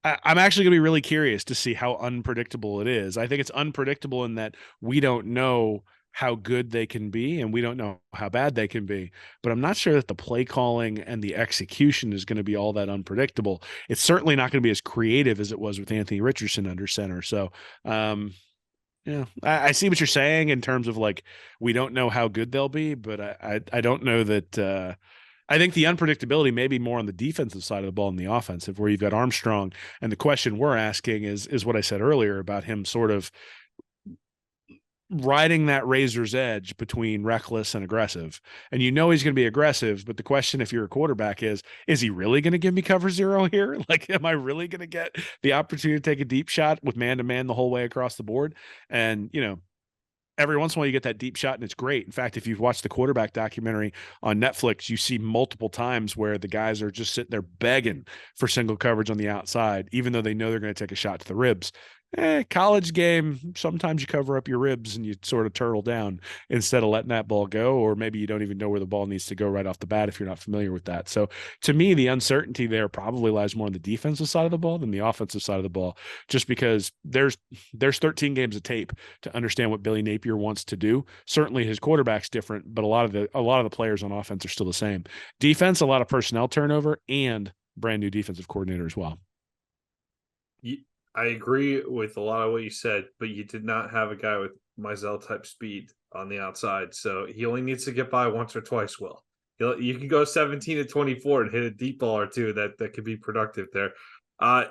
I'm actually going to be really curious to see how unpredictable it is. I think it's unpredictable in that we don't know how good they can be and we don't know how bad they can be, but I'm not sure that the play calling and the execution is going to be all that unpredictable. It's certainly not going to be as creative as it was with Anthony Richardson under center. So I see what you're saying in terms of like we don't know how good they'll be, but I don't know that I think the unpredictability may be more on the defensive side of the ball than the offensive, where you've got Armstrong. And the question we're asking is what I said earlier about him sort of riding that razor's edge between reckless and aggressive. And he's going to be aggressive, but the question, if you're a quarterback, is he really going to give me cover zero here? Like, am I really going to get the opportunity to take a deep shot with man-to-man the whole way across the board? And, every once in a while you get that deep shot and it's great. In fact, if you've watched the quarterback documentary on Netflix, you see multiple times where the guys are just sitting there begging for single coverage on the outside, even though they know they're going to take a shot to the ribs. College game, sometimes you cover up your ribs and you sort of turtle down instead of letting that ball go, or maybe you don't even know where the ball needs to go right off the bat if you're not familiar with that. So to me, the uncertainty there probably lies more on the defensive side of the ball than the offensive side of the ball, just because there's 13 games of tape to understand what Billy Napier wants to do. Certainly his quarterback's different, but a lot of the players on offense are still the same. Defense, a lot of personnel turnover and brand new defensive coordinator as well. I agree with a lot of what you said, but you did not have a guy with Mizell type speed on the outside. So he only needs to get by once or twice. You can go 17 to 24 and hit a deep ball or two that could be productive there.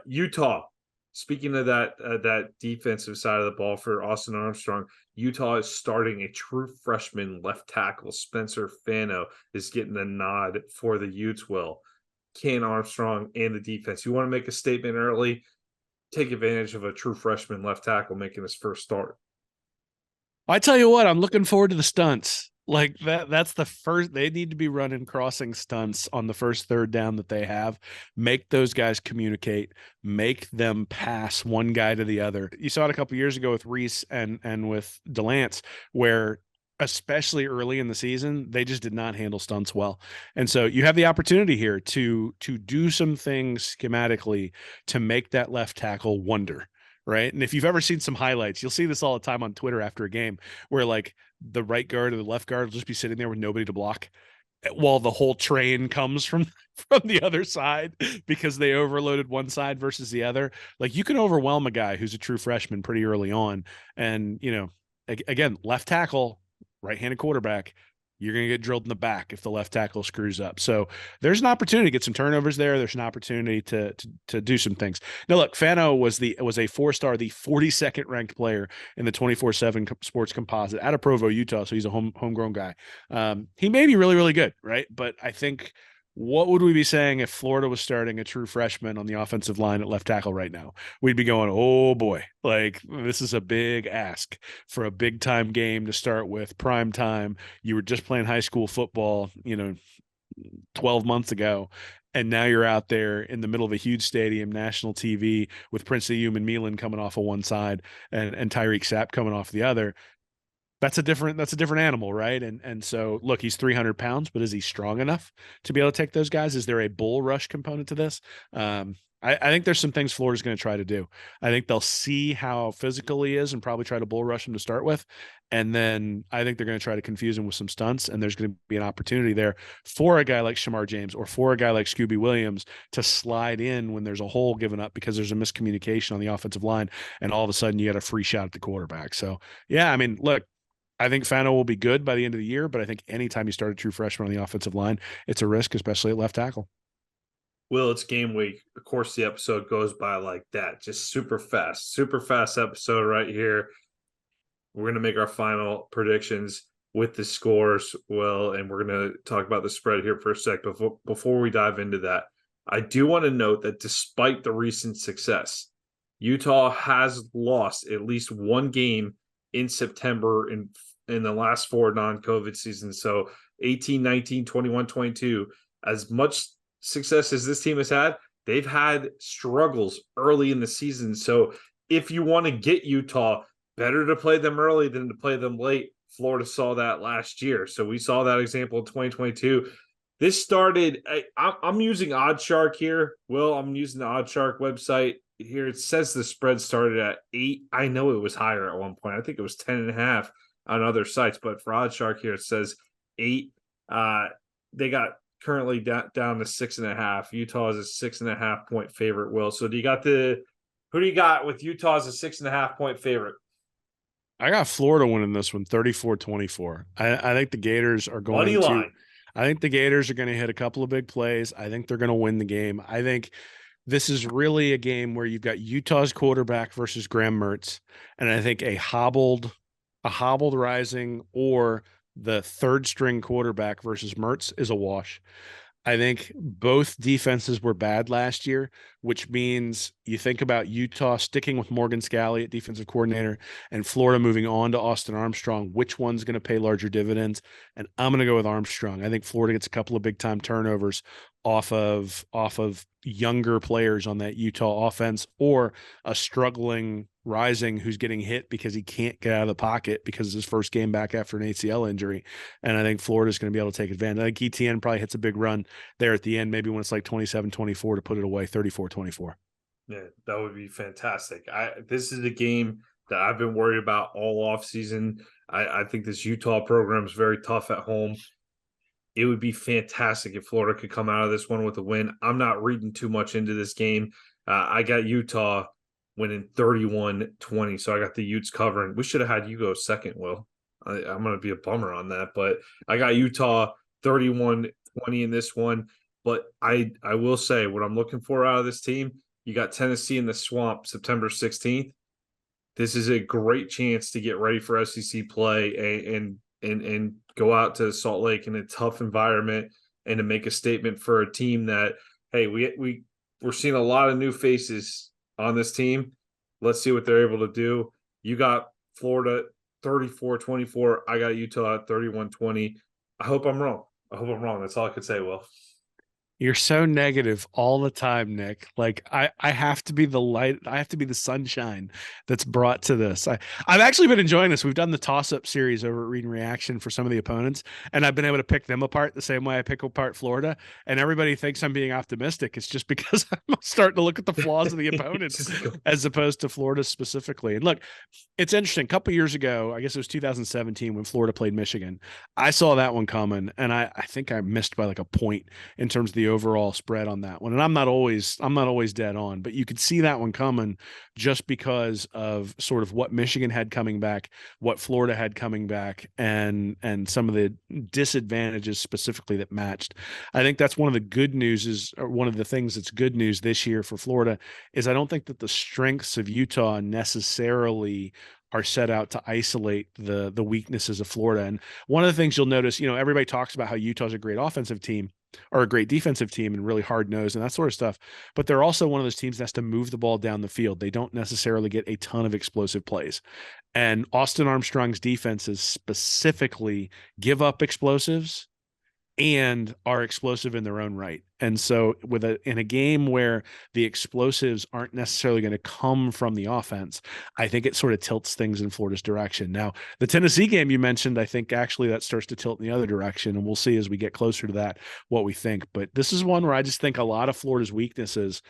Utah. Speaking of that defensive side of the ball for Austin Armstrong, Utah is starting a true freshman left tackle. Spencer Fano is getting the nod for the Utes. Will Ken Armstrong and the defense. You want to make a statement early? Take advantage of a true freshman left tackle making his first start. I tell you what, I'm looking forward to the stunts. Like that's the first. They need to be running crossing stunts on the first third down that they have. Make those guys communicate, make them pass one guy to the other. You saw it a couple years ago with Reese and with Delance, where especially early in the season, they just did not handle stunts well. And so you have the opportunity here to do some things schematically to make that left tackle wonder. Right. And if you've ever seen some highlights, you'll see this all the time on Twitter after a game where like the right guard or the left guard will just be sitting there with nobody to block while the whole train comes from the other side because they overloaded one side versus the other. Like you can overwhelm a guy who's a true freshman pretty early on. And, again, left tackle, right-handed quarterback, you're going to get drilled in the back if the left tackle screws up. So there's an opportunity to get some turnovers there. There's an opportunity to do some things. Now, look, Fano was a 4-star, the 42nd ranked player in the 24/7 Sports Composite out of Provo, Utah. So he's a homegrown guy. He may be really, really good, right? But I think what would we be saying if Florida was starting a true freshman on the offensive line at left tackle right now? We'd be going, oh boy, like this is a big ask for a big time game to start with, prime time. You were just playing high school football, 12 months ago. And now you're out there in the middle of a huge stadium, national TV, with Prince Ayum and Milan coming off of one side and Tyreek Sapp coming off the other. That's a different animal, right? And so look, he's 300 pounds, but is he strong enough to be able to take those guys? Is there a bull rush component to this? I think there's some things Florida's going to try to do. I think they'll see how physical he is and probably try to bull rush him to start with. And then I think they're going to try to confuse him with some stunts. And there's going to be an opportunity there for a guy like Shamar James or for a guy like Scooby Williams to slide in when there's a hole given up because there's a miscommunication on the offensive line. And all of a sudden you got a free shot at the quarterback. So, yeah, I mean, look, I think Fano will be good by the end of the year, but I think anytime you start a true freshman on the offensive line, it's a risk, especially at left tackle. Will, it's game week. Of course, the episode goes by like that. Just super fast episode right here. We're going to make our final predictions with the scores, Will, and we're going to talk about the spread here for a sec. Before we dive into that, I do want to note that despite the recent success, Utah has lost at least one game in September in the last four non-COVID seasons. So 18, 19, 21, 22, as much success as this team has had, they've had struggles early in the season. So if you want to get Utah, better to play them early than to play them late. Florida saw that last year. So we saw that example in 2022. This started, I'm using OddsShark here. Will, I'm using the OddsShark website here. It says the spread started at 8. I know it was higher at one point. I think it was 10.5 on other sites, but for OddsShark here, it says 8. They got currently down to 6.5. Utah is a 6.5 point favorite, Will. So who do you got with Utah as a 6.5 point favorite? I got Florida winning this one 34-24. I think the Gators are going Money line. I think the Gators are going to hit a couple of big plays. I think they're going to win the game. I think this is really a game where you've got Utah's quarterback versus Graham Mertz, and I think a hobbled Rising or the third string quarterback versus Mertz is a wash. I think both defenses were bad last year, which means you think about Utah sticking with Morgan Scalley at defensive coordinator and Florida moving on to Austin Armstrong. Which one's going to pay larger dividends? And I'm going to go with Armstrong. I think Florida gets a couple of big time turnovers off of younger players on that Utah offense, or a struggling Rising who's getting hit because he can't get out of the pocket because it's his first game back after an ACL injury. And I think Florida's going to be able to take advantage. I think ETN probably hits a big run there at the end, maybe when it's like 27-24 to put it away, 34-24. Yeah, that would be fantastic. This is a game that I've been worried about all off season. I think this Utah program is very tough at home. It would be fantastic if Florida could come out of this one with a win. I'm not reading too much into this game. I got Utah winning 31-20, so I got the Utes covering. We should have had you go second, Will. I'm going to be a bummer on that, but I got Utah 31-20 in this one. But I will say what I'm looking for out of this team, you got Tennessee in the Swamp September 16th. This is a great chance to get ready for SEC play and go out to Salt Lake in a tough environment and to make a statement for a team that, hey, we're seeing a lot of new faces on this team. Let's see what they're able to do. You got Florida 34-24. I got Utah at 31-20. I hope I'm wrong. That's all I could say, Will. You're so negative all the time, Nick. Like I have to be the light. I have to be the sunshine that's brought to this. I've actually been enjoying this. We've done the toss-up series over at Read and Reaction for some of the opponents, and I've been able to pick them apart the same way I pick apart Florida. And everybody thinks I'm being optimistic. It's just because I'm starting to look at the flaws of the opponents as opposed to Florida specifically. And look, it's interesting. A couple years ago, I guess it was 2017 when Florida played Michigan. I saw that one coming, and I think I missed by like a point in terms of the overall spread on that one. And I'm not always dead on, but you could see that one coming just because of sort of what Michigan had coming back, what Florida had coming back, and some of the disadvantages specifically that matched. I think that's one of the good news is, or one of the things that's good news this year for Florida is I don't think that the strengths of Utah necessarily are set out to isolate the weaknesses of Florida. And one of the things you'll notice, everybody talks about how Utah's a great offensive team or a great defensive team and really hard nosed and that sort of stuff. But they're also one of those teams that has to move the ball down the field. They don't necessarily get a ton of explosive plays. And Austin Armstrong's defenses specifically give up explosives and are explosive in their own right. And so in a game where the explosives aren't necessarily going to come from the offense, I think it sort of tilts things in Florida's direction. Now, the Tennessee game you mentioned, I think actually that starts to tilt in the other direction, and we'll see as we get closer to that what we think. But this is one where I just think a lot of Florida's weaknesses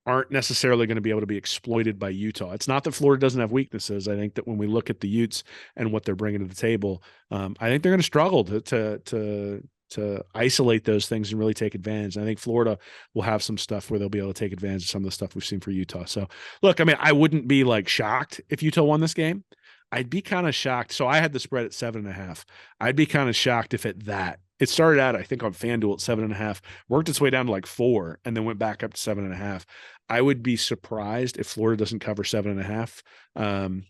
aren't necessarily going to be able to be exploited by Utah. It's not that Florida doesn't have weaknesses. I think that when we look at the Utes and what they're bringing to the table, I think they're going to struggle to isolate those things and really take advantage. And I think Florida will have some stuff where they'll be able to take advantage of some of the stuff we've seen for Utah. So look, I mean, I wouldn't be like shocked if Utah won this game. I'd be kind of shocked. So I had the spread at 7.5. I'd be kind of shocked if it started out, I think, on FanDuel at 7.5, worked its way down to like 4, and then went back up to 7.5. I would be surprised if Florida doesn't cover 7.5.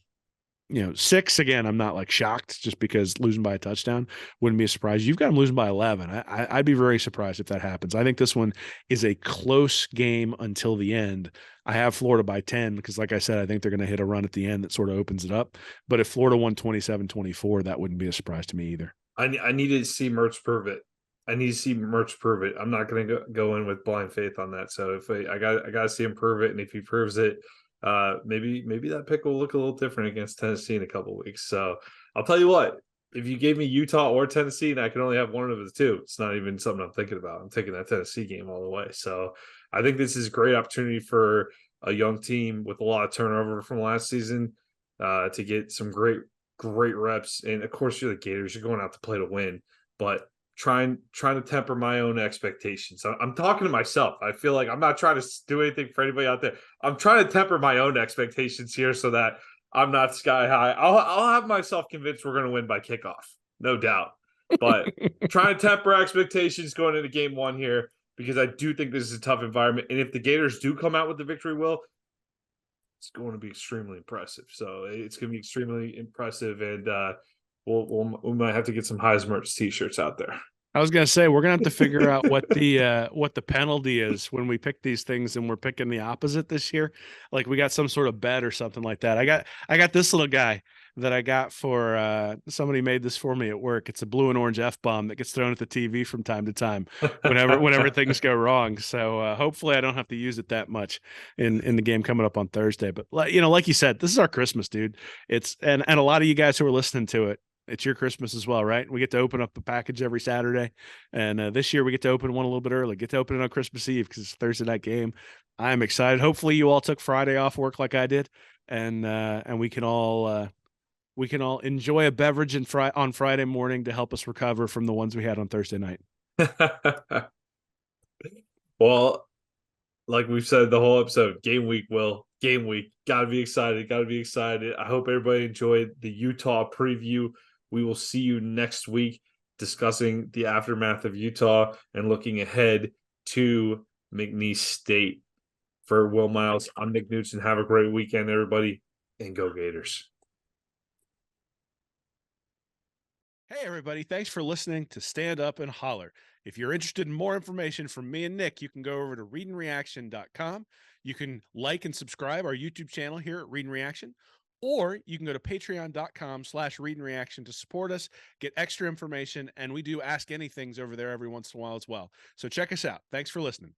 6, again, I'm not like shocked just because losing by a touchdown wouldn't be a surprise. You've got them losing by 11. I'd be very surprised if that happens. I think this one is a close game until the end. I have Florida by 10 because, like I said, I think they're going to hit a run at the end that sort of opens it up. But if Florida won 27-24, that wouldn't be a surprise to me either. I needed to see Mertz prove it. I'm not going to go in with blind faith on that. So if I got to see him prove it, and if he proves it, maybe that pick will look a little different against Tennessee in a couple of weeks. So I'll tell you what, if you gave me Utah or Tennessee and I can only have one of the two, it's not even something I'm thinking about. I'm taking that Tennessee game all the way. So I think this is a great opportunity for a young team with a lot of turnover from last season to get some great reps. And of course, you're the Gators, you're going out to play to win, but trying to temper my own expectations. I'm talking to myself. I feel like I'm not trying to do anything for anybody out there. I'm trying to temper my own expectations here so that I'm not sky high. I'll have myself convinced we're going to win by kickoff, no doubt. But trying to temper expectations going into game one here, because I do think this is a tough environment. And if the Gators do come out with the victory, it's going to be extremely impressive. So it's going to be extremely impressive, and we might have to get some Heismert's t-shirts out there. I was gonna say we're gonna have to figure out what the penalty is when we pick these things and we're picking the opposite this year. Like we got some sort of bet or something like that. I got this little guy. that I got for somebody made this for me at work. It's a blue and orange F-bomb that gets thrown at the TV from time to time whenever things go wrong. So hopefully I don't have to use it that much in the game coming up on Thursday. But like you said, this is our Christmas, dude. And a lot of you guys who are listening to it, it's your Christmas as well, right? We get to open up a package every Saturday. And this year we get to open one a little bit early, get to open it on Christmas Eve because it's a Thursday night game. I'm excited. Hopefully you all took Friday off work like I did. And we can all enjoy a beverage on Friday morning to help us recover from the ones we had on Thursday night. Well, like we've said the whole episode, game week, Will. Game week. Gotta be excited. Gotta be excited. I hope everybody enjoyed the Utah preview. We will see you next week discussing the aftermath of Utah and looking ahead to McNeese State. For Will Miles, I'm Nick Knudsen. Have a great weekend, everybody, and go Gators. Hey, everybody. Thanks for listening to Stand Up and Holler. If you're interested in more information from me and Nick, you can go over to readandreaction.com. You can like and subscribe our YouTube channel here at Read and Reaction, or you can go to patreon.com/readandreaction to support us, get extra information, and we do Ask Anythings over there every once in a while as well. So check us out. Thanks for listening.